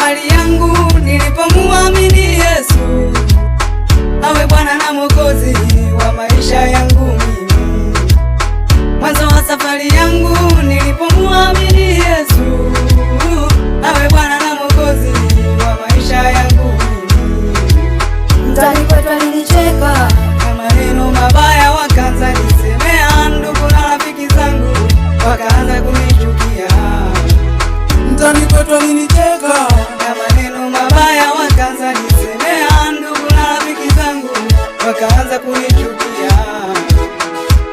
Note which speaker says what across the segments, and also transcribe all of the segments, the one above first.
Speaker 1: safari yangu nilipomuamini Yesu awe Bwana na Mwokozi wa maisha yangu mimi. Mwanzo wa safari yangu nilipomuamini Yesu awe Bwana na Mwokozi wa maisha yangu mimi. Mtaani kwetu alinicheka na maneno mabaya, wakaanza nisemea, ndugu na rafiki zangu wakaanza kunichukia.
Speaker 2: Mtaani kwetu alinicheka
Speaker 1: na maneno mabaya, wakaanza nisemea, ndugu na rafiki zangu wakaanza kunichukia.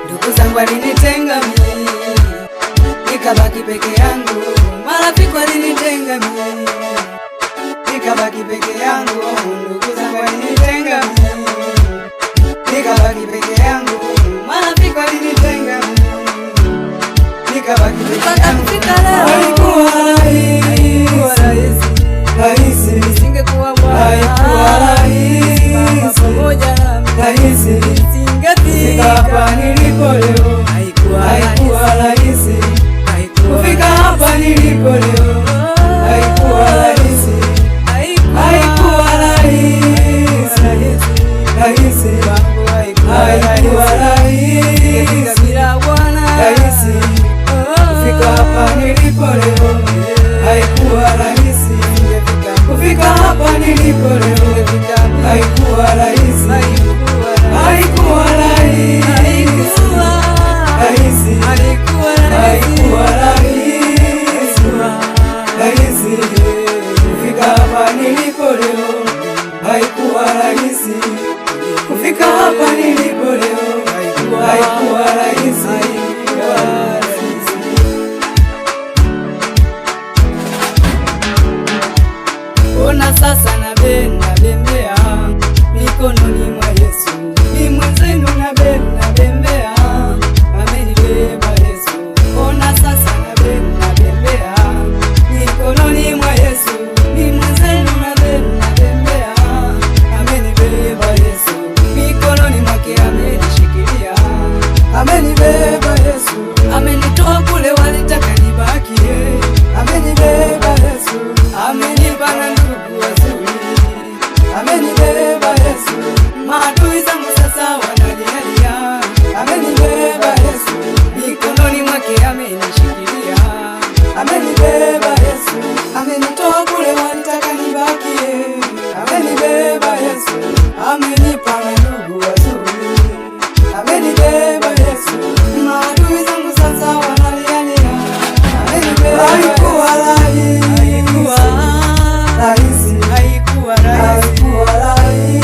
Speaker 1: Ndugu zangu walinitenga mimi, nikabaki peke yangu. Marafiki walinitenga mimi, nikabaki peke yangu. Ndugu zangu walinitenga mimi, nikabaki peke yangu. Marafiki walinitenga mimi, nikabaki peke yangu. Haikuwa rahisi, nisingekuwa Bwana pamoja nami, nisingefika hapa nilipo leo. Haikuwa rahisi kufika hapa nilipo leo. Haikuwa rahisi, haikuwa rahisi, haikuwa rahisi bila Bwana kufika hapa nilipo leo. Haikuwa rahisi kufika hapa nilipo leo. Haikuwa rahisi, haikuwa rahisi, haikuwa rahisi kufika hapa nilipo leo. Haikuwa rahisi kufika hapa nilipo leo. Haikuwa rahisi. Ona sasa nabembea mikononi mwa Yesu, ni mwenzenu nabembea, amenibeba Yesu. Ona sasa nabembea mikononi mwa Yesu, ni mwenzenu nabembea, amenibeba Yesu. Mikononi mwake amenishikilia, amenibeba Yesu. Amenitoa kule walitaka nibakie, amenibeba Yesu. Amenipa na ndugu wazuri, amenibeba Yesu. Maadui zangu sasa wananialia, amenibeba Yesu. Mikononi mwake amenishikilia, amenibeba Yesu. Amenitoa kule walitaka nibakie, amenibeba Yesu. Amenipa na ndugu wazuri, amenibeba Yesu. Maadui zangu sasa wananialia, amenibeba Yesu.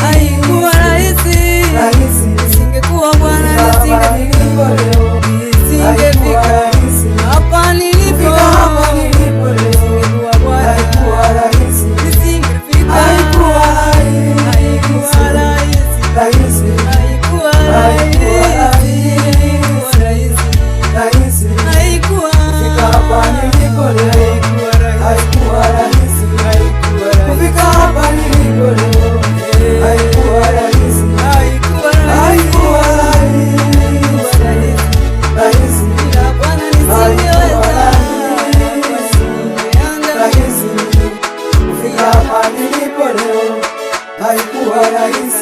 Speaker 1: Haikuwa rahisi, nisingekuwa Bwana nisingefika hapa nilipo. Nisingekuwa Bwana nisingefika. Haikuwa
Speaker 2: rahisi